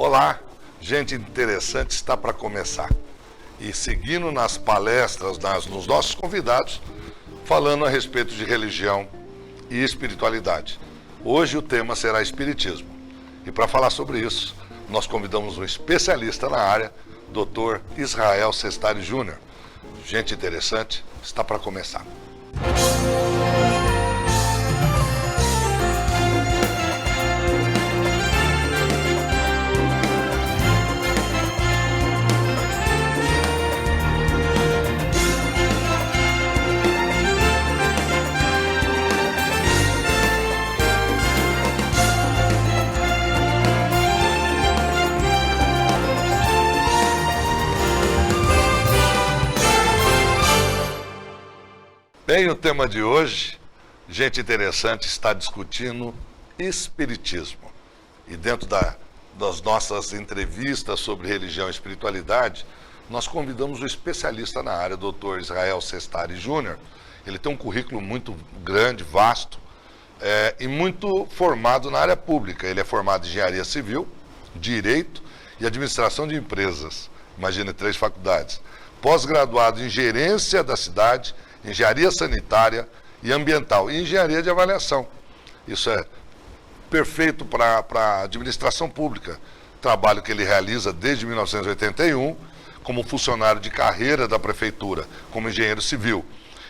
Olá, gente interessante está para começar. E seguindo nas palestras, nos nossos convidados, falando a respeito de religião e espiritualidade. Hoje o tema será Espiritismo. E para falar sobre isso, nós convidamos um especialista na área, Dr. Israel Sestari Júnior. Gente interessante, está para começar. Bem, o tema de hoje, gente interessante, está discutindo espiritismo. E dentro das nossas entrevistas sobre religião e espiritualidade, nós convidamos o especialista na área, Dr. Israel Sestari Júnior. Ele tem um currículo muito grande, vasto, e muito formado na área pública. Ele é formado em Engenharia Civil, Direito e Administração de Empresas. Imagina, 3 faculdades. Pós-graduado em Gerência da Cidade, Engenharia Sanitária e Ambiental e Engenharia de Avaliação. Isso é perfeito para a administração pública. Trabalho que ele realiza desde 1981 como funcionário de carreira da Prefeitura, como engenheiro civil.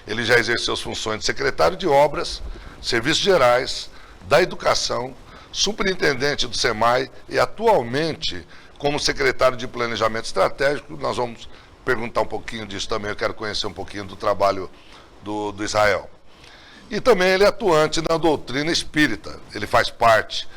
Ele já exerceu as funções de secretário de Obras, Serviços Gerais, da Educação, superintendente do SEMAI e atualmente como secretário de Planejamento Estratégico. Nós vamos perguntar um pouquinho disso também, eu quero conhecer um pouquinho do trabalho do Israel. E também ele é atuante na doutrina espírita. Ele faz parte,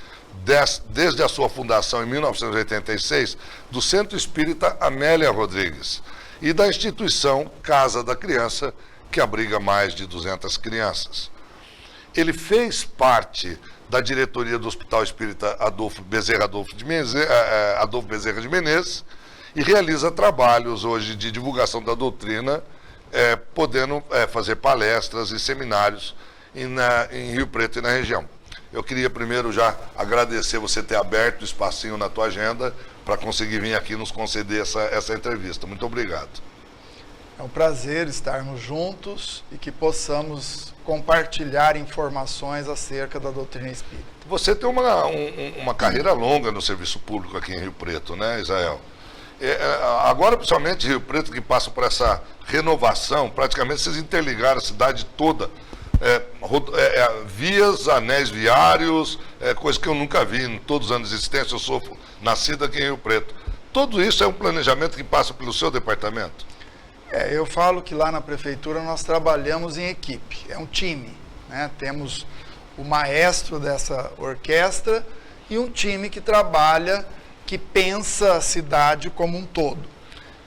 desde a sua fundação em 1986, do Centro Espírita Amélia Rodrigues e da instituição Casa da Criança, que abriga mais de 200 crianças. Ele fez parte da diretoria do Hospital Espírita Adolfo Bezerra de Menezes e realiza trabalhos hoje de divulgação da doutrina, podendo fazer palestras e seminários em Rio Preto e na região. Eu queria primeiro já agradecer você ter aberto o espacinho na tua agenda para conseguir vir aqui nos conceder essa entrevista. Muito obrigado. É um prazer estarmos juntos e que possamos compartilhar informações acerca da doutrina espírita. Você tem uma carreira longa no serviço público aqui em Rio Preto, né, Israel? Agora, principalmente Rio Preto, que passa por essa renovação, praticamente vocês interligaram a cidade toda, vias, anéis viários, coisa que eu nunca vi em todos os anos de existência. Eu sou nascido aqui em Rio Preto. Tudo isso é um planejamento que passa pelo seu departamento? Eu falo que lá na prefeitura nós trabalhamos em equipe, é um time, né? Temos o maestro dessa orquestra e um time que trabalha, que pensa a cidade como um todo.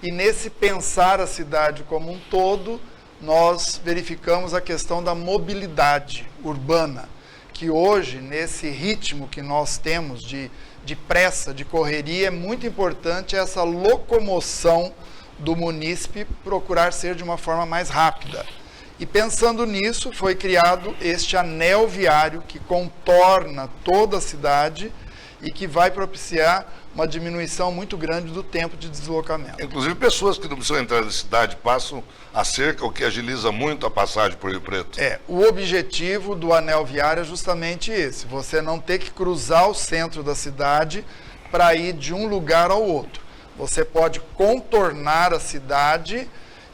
E nesse pensar a cidade como um todo, nós verificamos a questão da mobilidade urbana, que hoje, nesse ritmo que nós temos de pressa, de correria, é muito importante essa locomoção do munícipe procurar ser de uma forma mais rápida. E pensando nisso, foi criado este anel viário que contorna toda a cidade e que vai propiciar uma diminuição muito grande do tempo de deslocamento. Inclusive pessoas que não precisam entrar na cidade passam a cerca, o que agiliza muito a passagem por Rio Preto. O objetivo do anel viário é justamente esse, você não ter que cruzar o centro da cidade para ir de um lugar ao outro. Você pode contornar a cidade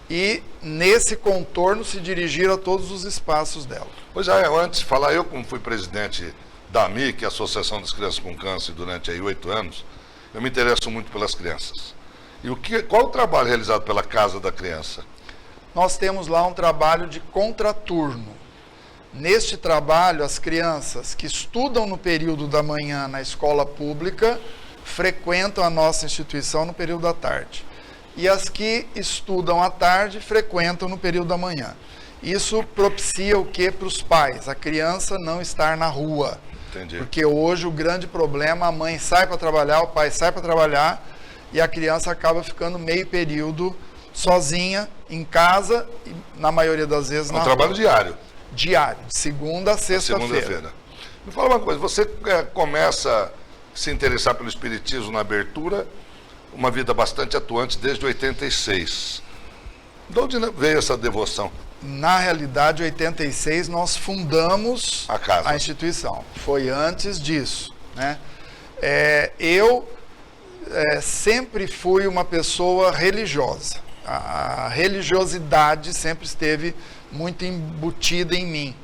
e, nesse contorno, se dirigir a todos os espaços dela. Pois é, antes de falar, eu como fui presidente da AMI, que é a Associação das Crianças com Câncer, durante 8 anos, eu me interesso muito pelas crianças. E qual o trabalho realizado pela Casa da Criança? Nós temos lá um trabalho de contraturno. Neste trabalho, as crianças que estudam no período da manhã na escola pública frequentam a nossa instituição no período da tarde. E as que estudam à tarde frequentam no período da manhã. Isso propicia o quê para os pais? A criança não estar na rua. Entendi. Porque hoje o grande problema, a mãe sai para trabalhar, o pai sai para trabalhar e a criança acaba ficando meio período sozinha, em casa e na maioria das vezes na rua. Trabalho diário? Diário, de segunda a sexta-feira. Me fala uma coisa, você começa se interessar pelo espiritismo na abertura, uma vida bastante atuante desde 86. De onde veio essa devoção? Na realidade, em 86, nós fundamos a instituição. Foi antes disso, né? Eu sempre fui uma pessoa religiosa. A religiosidade sempre esteve muito embutida em mim.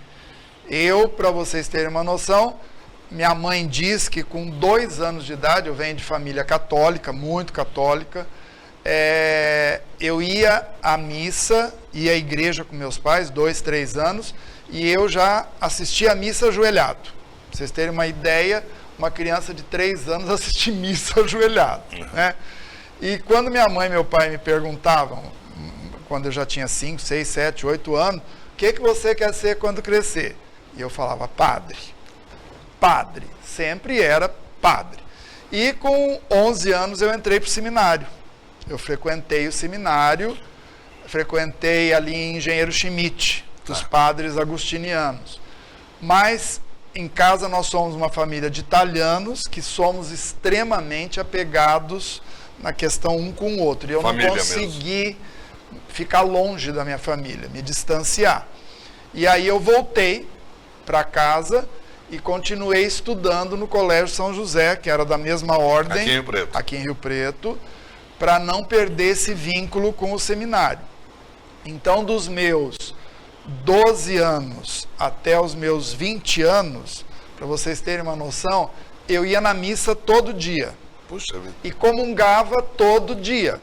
Para vocês terem uma noção, minha mãe diz que com 2 anos de idade, eu venho de família católica, muito católica, eu ia à missa, ia à igreja com meus pais, 2, 3 anos, e eu já assistia a missa ajoelhado. Pra vocês terem uma ideia, uma criança de 3 anos assistir missa ajoelhado, né? E quando minha mãe e meu pai me perguntavam, quando eu já tinha 5, 6, 7, 8 anos, o que você quer ser quando crescer? E eu falava, padre. Padre. Sempre era padre. E com 11 anos eu entrei para o seminário. Eu frequentei o seminário, frequentei ali em Engenheiro Schmidt, os padres agustinianos. Mas em casa nós somos uma família de italianos que somos extremamente apegados na questão um com o outro. E eu não consegui ficar longe da minha família, me distanciar. E aí eu voltei para casa e continuei estudando no Colégio São José, que era da mesma ordem, aqui em Rio Preto, para não perder esse vínculo com o seminário. Então, dos meus 12 anos até os meus 20 anos, para vocês terem uma noção, eu ia na missa todo dia. Puxa vida. E comungava todo dia.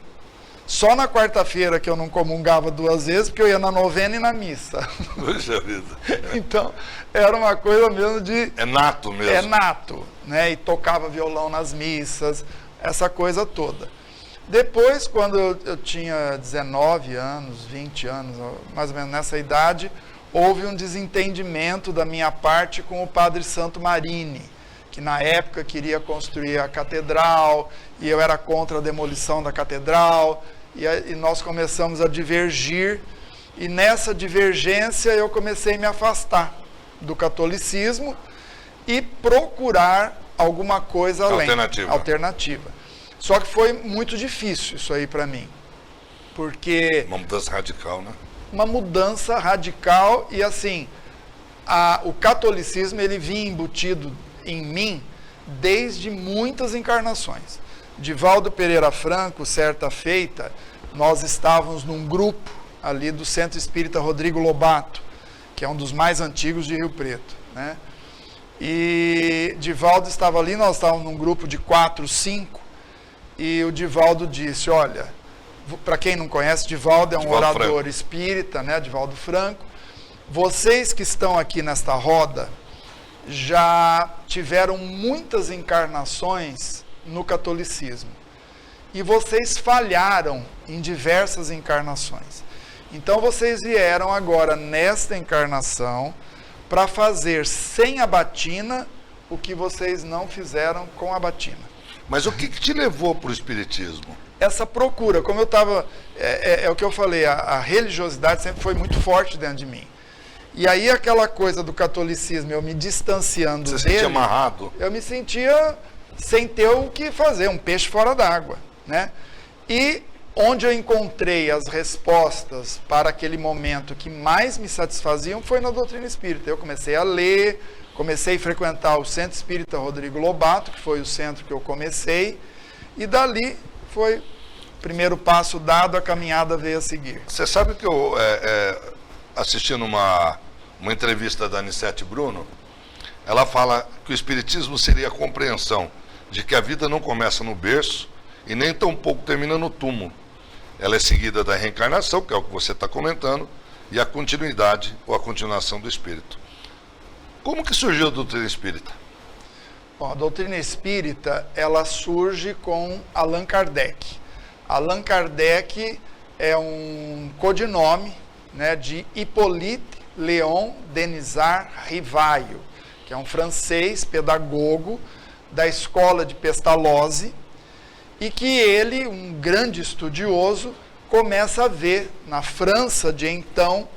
Só na quarta-feira que eu não comungava 2 vezes, porque eu ia na novena e na missa. Puxa vida. Então, era uma coisa mesmo de... É nato mesmo. É nato, né? E tocava violão nas missas, essa coisa toda. Depois, quando eu tinha 19 anos, 20 anos, mais ou menos nessa idade, houve um desentendimento da minha parte com o padre Santo Marini, que na época queria construir a catedral, e eu era contra a demolição da catedral, e nós começamos a divergir, e nessa divergência eu comecei a me afastar do catolicismo e procurar alguma coisa além. Alternativa. Só que foi muito difícil isso aí para mim, porque... Uma mudança radical, né? Uma mudança radical, e assim, o catolicismo ele vinha embutido em mim desde muitas encarnações. Divaldo Pereira Franco, certa feita, nós estávamos num grupo ali do Centro Espírita Rodrigo Lobato, que é um dos mais antigos de Rio Preto, né? E Divaldo estava ali, nós estávamos num grupo de 4, 5, e o Divaldo disse, olha, para quem não conhece, Divaldo é um orador espírita, né? Divaldo Franco. Vocês que estão aqui nesta roda já tiveram muitas encarnações no catolicismo. E vocês falharam em diversas encarnações. Então vocês vieram agora nesta encarnação para fazer sem a batina o que vocês não fizeram com a batina. Mas o que te levou para o espiritismo? Essa procura, como eu estava... É o que eu falei, a religiosidade sempre foi muito forte dentro de mim. E aí aquela coisa do catolicismo, eu me distanciando dele... Você se sentia amarrado? Eu me sentia sem ter o que fazer, um peixe fora d'água, né? E onde eu encontrei as respostas para aquele momento que mais me satisfaziam foi na doutrina espírita. Eu comecei a ler, comecei a frequentar o Centro Espírita Rodrigo Lobato, que foi o centro que eu comecei, e dali foi o primeiro passo dado, a caminhada veio a seguir. Você sabe que eu, assistindo uma entrevista da Anissete Bruno, ela fala que o espiritismo seria a compreensão de que a vida não começa no berço e nem tampouco termina no túmulo. Ela é seguida da reencarnação, que é o que você está comentando, e a continuidade ou a continuação do espírito. Como que surgiu a doutrina espírita? Bom, a doutrina espírita, ela surge com Allan Kardec. Allan Kardec é um codinome, né, de Hippolyte Léon Denisard Rivaio, que é um francês pedagogo da escola de Pestalozzi, e que ele, um grande estudioso, começa a ver na França de então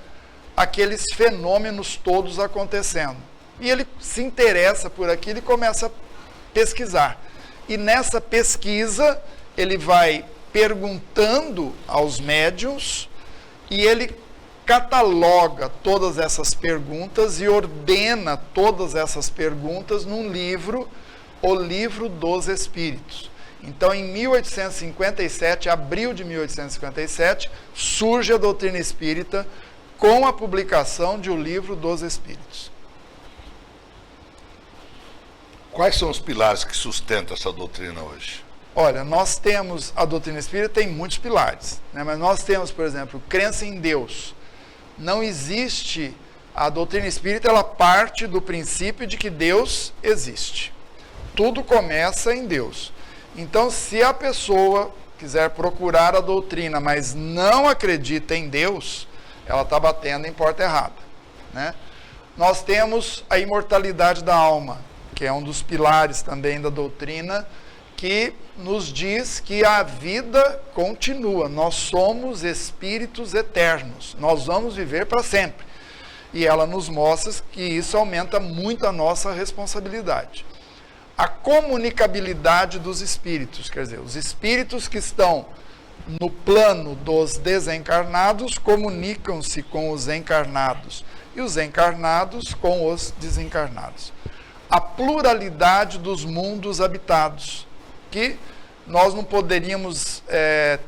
aqueles fenômenos todos acontecendo. E ele se interessa por aquilo e começa a pesquisar. E nessa pesquisa, ele vai perguntando aos médiuns e ele cataloga todas essas perguntas e ordena todas essas perguntas num livro, O Livro dos Espíritos. Então, em 1857, abril de 1857, surge a doutrina espírita com a publicação de O Livro dos Espíritos. Quais são os pilares que sustentam essa doutrina hoje? Olha, nós temos, a doutrina espírita tem muitos pilares, né? Mas nós temos, por exemplo, crença em Deus. Não existe, a doutrina espírita, ela parte do princípio de que Deus existe. Tudo começa em Deus. Então, se a pessoa quiser procurar a doutrina, mas não acredita em Deus, ela está batendo em porta errada, né? Nós temos a imortalidade da alma, que é um dos pilares também da doutrina, que nos diz que a vida continua. Nós somos espíritos eternos, nós vamos viver para sempre. E ela nos mostra que isso aumenta muito a nossa responsabilidade. A comunicabilidade dos espíritos, quer dizer, os espíritos que estão no plano dos desencarnados comunicam-se com os encarnados e os encarnados com os desencarnados. A pluralidade dos mundos habitados, que nós não poderíamos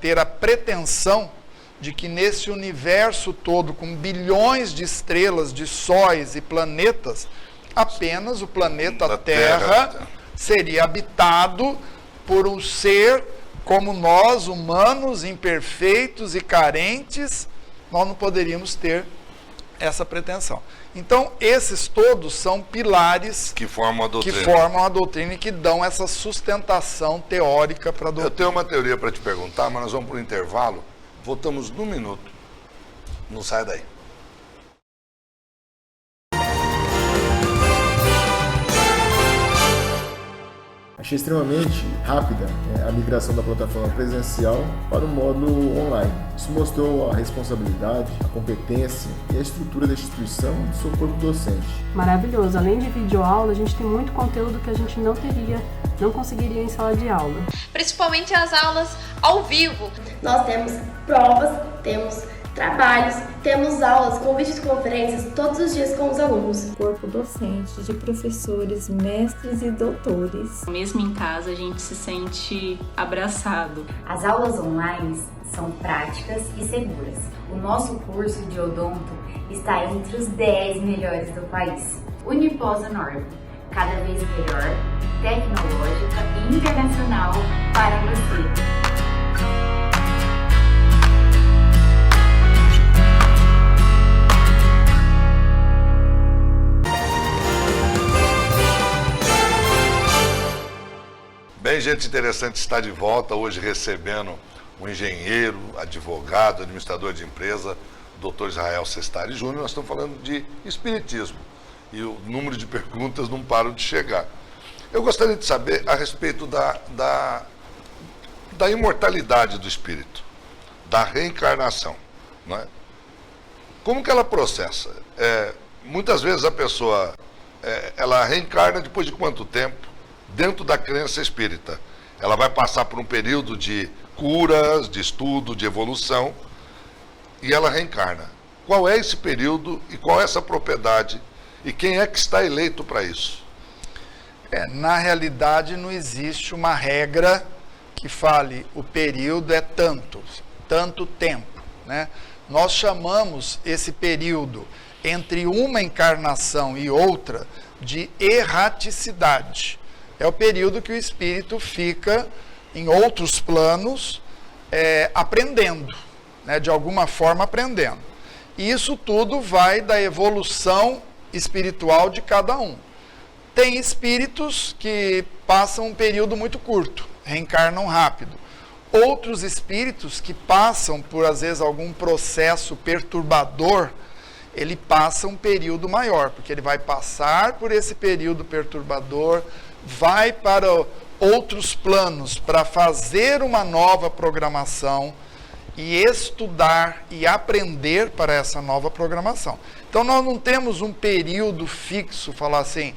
ter a pretensão de que nesse universo todo, com bilhões de estrelas, de sóis e planetas, apenas o planeta Terra seria habitado por um ser como nós, humanos, imperfeitos e carentes. Nós não poderíamos ter essa pretensão. Então, esses todos são pilares que formam a doutrina e que dão essa sustentação teórica para a doutrina. Eu tenho uma teoria para te perguntar, mas nós vamos para o intervalo. Voltamos num minuto. Não sai daí. Achei extremamente rápida a migração da plataforma presencial para o módulo online. Isso mostrou a responsabilidade, a competência e a estrutura da instituição e do seu corpo docente. Maravilhoso. Além de videoaula, a gente tem muito conteúdo que a gente não conseguiria em sala de aula. Principalmente as aulas ao vivo. Nós temos provas, temos trabalhos, temos aulas com videoconferências todos os dias com os alunos. Corpo docente de professores, mestres e doutores. Mesmo em casa, a gente se sente abraçado. As aulas online são práticas e seguras. O nosso curso de odonto está entre os 10 melhores do país. Uniposa Norte, cada vez melhor, tecnológica e internacional para você. Bem, gente interessante está de volta hoje recebendo um engenheiro, advogado, administrador de empresa, Dr. Israel Sestari Júnior. Nós estamos falando de espiritismo e o número de perguntas não para de chegar. Eu gostaria de saber a respeito da imortalidade do espírito, da reencarnação, não é? Como que ela processa? Muitas vezes a pessoa ela reencarna depois de quanto tempo? Dentro da crença espírita, ela vai passar por um período de curas, de estudo, de evolução, e ela reencarna. Qual é esse período e qual é essa propriedade? E quem é que está eleito para isso? Na realidade, não existe uma regra que fale o período é tanto tempo, né? Nós chamamos esse período entre uma encarnação e outra de erraticidade. É o período que o espírito fica em outros planos aprendendo, né, de alguma forma aprendendo. E isso tudo vai da evolução espiritual de cada um. Tem espíritos que passam um período muito curto, reencarnam rápido. Outros espíritos que passam por, às vezes, algum processo perturbador, ele passa um período maior, porque ele vai passar por esse período perturbador, vai para outros planos para fazer uma nova programação e estudar e aprender para essa nova programação. Então nós não temos um período fixo, falar assim,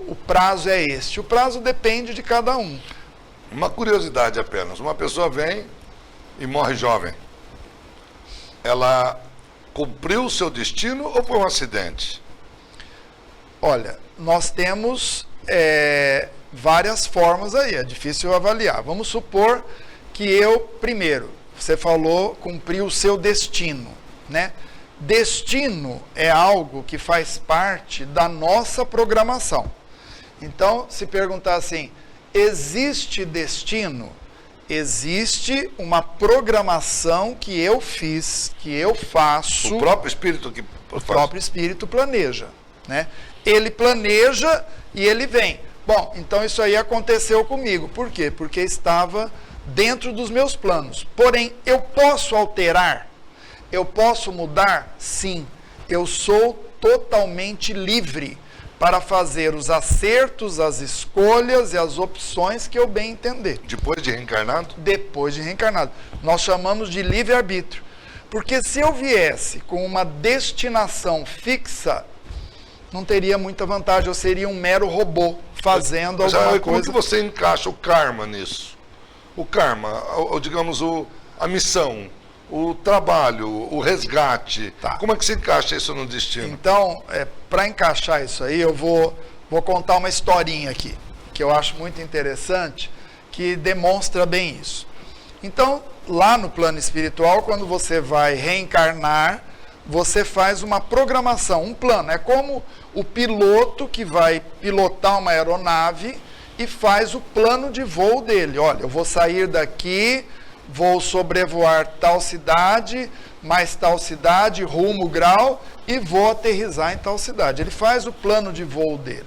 o prazo é este. O prazo depende de cada um. Uma curiosidade apenas. Uma pessoa vem e morre jovem. Ela cumpriu o seu destino ou foi um acidente? Olha, nós temos várias formas aí, é difícil avaliar. Vamos supor que primeiro, você falou, cumpriu o seu destino, né? Destino é algo que faz parte da nossa programação. Então, se perguntar assim, existe destino? Existe uma programação que eu fiz, que eu faço. O próprio espírito que o próprio espírito planeja, né? Ele planeja e ele vem. Bom, então isso aí aconteceu comigo. Por quê? Porque estava dentro dos meus planos. Porém, eu posso alterar? Eu posso mudar? Sim. Eu sou totalmente livre para fazer os acertos, as escolhas e as opções que eu bem entender. Depois de reencarnado? Depois de reencarnado. Nós chamamos de livre-arbítrio. Porque se eu viesse com uma destinação fixa, não teria muita vantagem. Eu seria um mero robô fazendo alguma coisa. Como que você encaixa o karma nisso? O karma, digamos, a missão, o trabalho, o resgate. Tá. Como é que se encaixa isso no destino? Então, para encaixar isso aí, eu vou contar uma historinha aqui, que eu acho muito interessante, que demonstra bem isso. Então, lá no plano espiritual, quando você vai reencarnar, você faz uma programação, um plano. É como o piloto que vai pilotar uma aeronave e faz o plano de voo dele. Olha, eu vou sair daqui, vou sobrevoar tal cidade, mais tal cidade, rumo, grau, e vou aterrissar em tal cidade. Ele faz o plano de voo dele.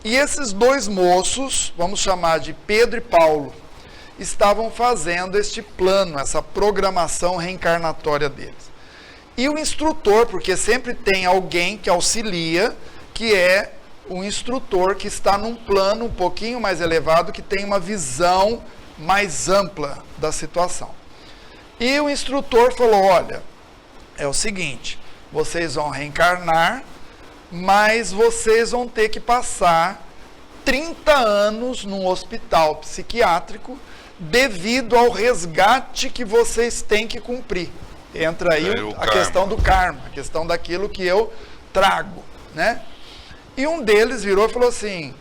E esses dois moços, vamos chamar de Pedro e Paulo, estavam fazendo este plano, essa programação reencarnatória deles. E o instrutor, porque sempre tem alguém que auxilia, que é o instrutor que está num plano um pouquinho mais elevado, que tem uma visão mais ampla da situação. E o instrutor falou, olha, é o seguinte, vocês vão reencarnar, mas vocês vão ter que passar 30 anos num hospital psiquiátrico devido ao resgate que vocês têm que cumprir. Entra aí a questão do karma, a questão daquilo que eu trago, né? E um deles virou e falou assim,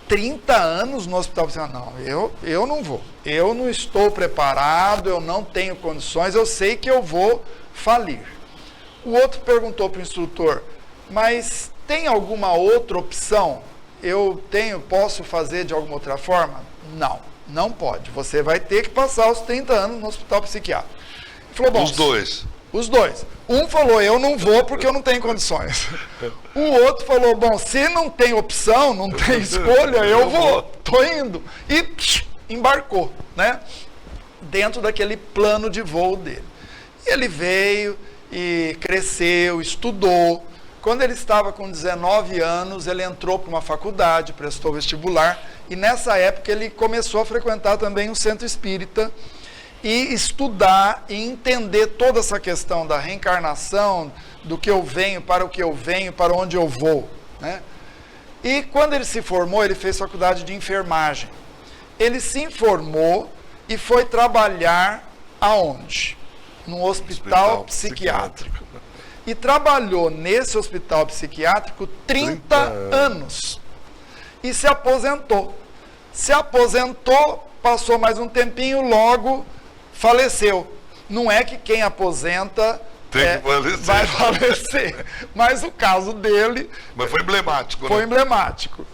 30 anos no hospital psiquiátrico? Não, eu não vou. Eu não estou preparado, eu não tenho condições, eu sei que eu vou falir. O outro perguntou para o instrutor, mas tem alguma outra opção? Posso fazer de alguma outra forma? Não, não pode. Você vai ter que passar os 30 anos no hospital psiquiátrico. Ele falou, bom, os dois. Os dois. Um falou, eu não vou porque eu não tenho condições. O outro falou, bom, se não tem opção, não tem escolha, eu vou, tô indo. E embarcou, né? Dentro daquele plano de voo dele. E ele veio e cresceu, estudou. Quando ele estava com 19 anos, ele entrou para uma faculdade, prestou vestibular, e nessa época ele começou a frequentar também um centro espírita, e estudar e entender toda essa questão da reencarnação, do que eu venho, para o que eu venho, para onde eu vou, né? E quando ele se formou, ele fez faculdade de enfermagem. Ele se informou e foi trabalhar aonde? Num hospital psiquiátrico. E trabalhou nesse hospital psiquiátrico 30 anos. E se aposentou. Se aposentou, passou mais um tempinho, logo faleceu. Não é que quem aposenta vai falecer. Mas o caso dele... Mas foi emblemático, Foi né? emblemático.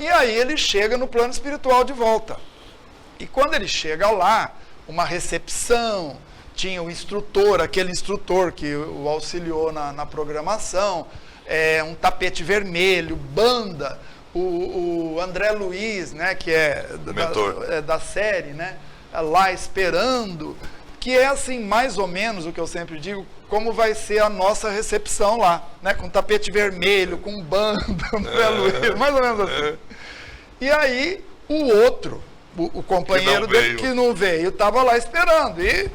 E aí ele chega no plano espiritual de volta. E quando ele chega lá, uma recepção, tinha o instrutor, aquele instrutor que o auxiliou na programação, um tapete vermelho, banda, o André Luiz, né, que é da série, né, lá esperando, que é assim, mais ou menos o que eu sempre digo, como vai ser a nossa recepção lá, né, com tapete vermelho, com banda, André Luiz, mais ou menos assim. E aí, o outro, o companheiro dele que não veio, estava lá esperando, e,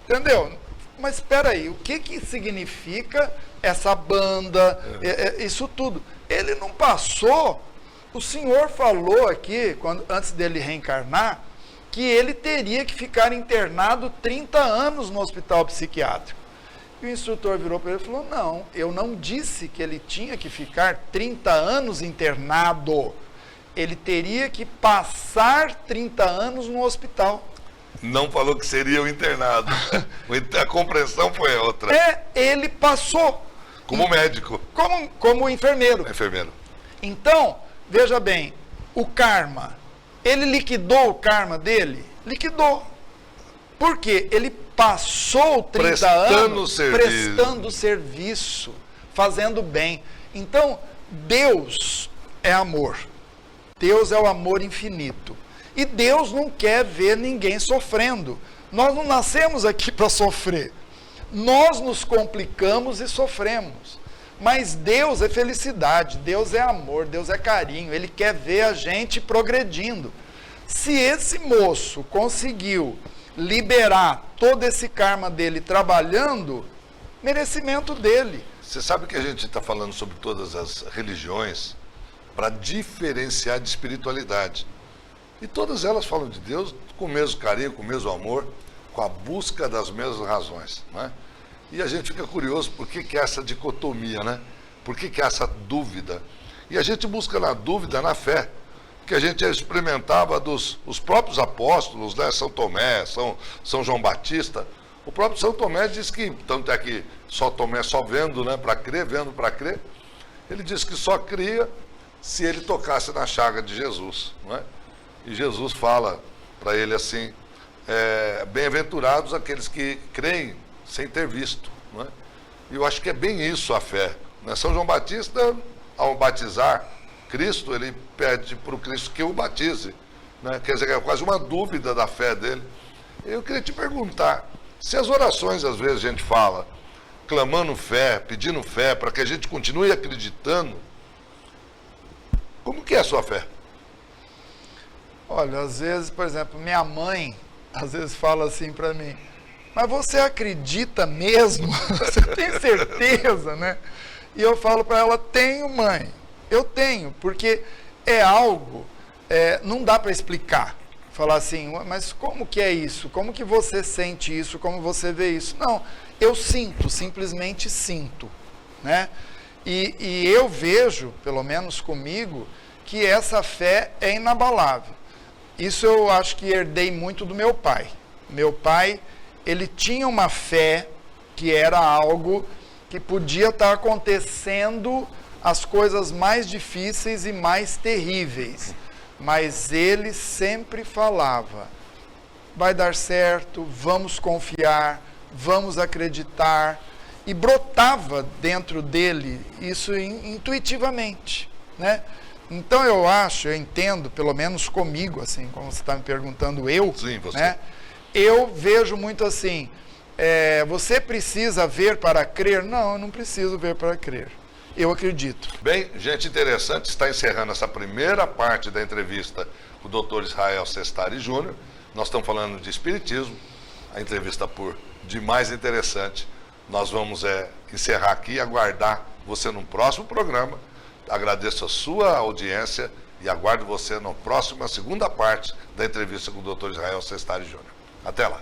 entendeu? Mas espera aí, o que significa essa banda, isso tudo? Ele não passou. O Senhor falou aqui, antes dele reencarnar, que ele teria que ficar internado 30 anos no hospital psiquiátrico. E o instrutor virou para ele e falou, não, eu não disse que ele tinha que ficar 30 anos internado. Ele teria que passar 30 anos no hospital. Não falou que seria o internado. A compreensão foi outra. Ele passou. Como médico. Como enfermeiro. Enfermeiro. Então, veja bem, o karma, ele liquidou o karma dele? Liquidou. Por quê? Ele passou 30 anos prestando serviço, fazendo bem. Então, Deus é amor. Deus é o amor infinito. E Deus não quer ver ninguém sofrendo. Nós não nascemos aqui para sofrer. Nós nos complicamos e sofremos. Mas Deus é felicidade, Deus é amor, Deus é carinho. Ele quer ver a gente progredindo. Se esse moço conseguiu liberar todo esse karma dele trabalhando, merecimento dele. Você sabe que a gente está falando sobre todas as religiões para diferenciar de espiritualidade. E todas elas falam de Deus com o mesmo carinho, com o mesmo amor, com a busca das mesmas razões, né? E a gente fica curioso por que é essa dicotomia, né? Por que é essa dúvida? E a gente busca na dúvida, na fé, que a gente experimentava os próprios apóstolos, né? São Tomé, São João Batista. O próprio São Tomé diz que, tanto é que só Tomé só vendo, né, para crer, vendo para crer, ele diz que só cria se ele tocasse na chaga de Jesus, não é? E Jesus fala para ele assim, bem-aventurados aqueles que creem sem ter visto, não é? E eu acho que é bem isso a fé, né? São João Batista, ao batizar Cristo, ele pede para o Cristo que o batize, né? Quer dizer, é quase uma dúvida da fé dele. Eu queria te perguntar, se as orações às vezes a gente fala, clamando fé, pedindo fé, para que a gente continue acreditando, como que é a sua fé? Olha, às vezes, por exemplo, minha mãe, às vezes fala assim para mim, mas você acredita mesmo? Você tem certeza, né? E eu falo para ela, tenho, mãe, eu tenho, porque é algo, não dá para explicar. Falar assim, mas como que é isso? Como que você sente isso? Como você vê isso? Não, eu sinto, simplesmente sinto, né? E eu vejo, pelo menos comigo, que essa fé é inabalável. Isso eu acho que herdei muito do meu pai. Meu pai, ele tinha uma fé que era algo que podia estar acontecendo as coisas mais difíceis e mais terríveis. Mas ele sempre falava, vai dar certo, vamos confiar, vamos acreditar. E brotava dentro dele isso intuitivamente, né? Então eu entendo, pelo menos comigo, assim, como você está me perguntando, Sim, você. Né? Eu vejo muito assim, você precisa ver para crer? Não, eu não preciso ver para crer. Eu acredito. Bem, gente interessante, está encerrando essa primeira parte da entrevista com o Dr. Israel Sestari Júnior. Nós estamos falando de espiritismo, a entrevista por demais interessante. Nós vamos encerrar aqui e aguardar você no próximo programa. Agradeço a sua audiência e aguardo você na próxima segunda parte da entrevista com o Dr. Israel Sestari Júnior. Até lá.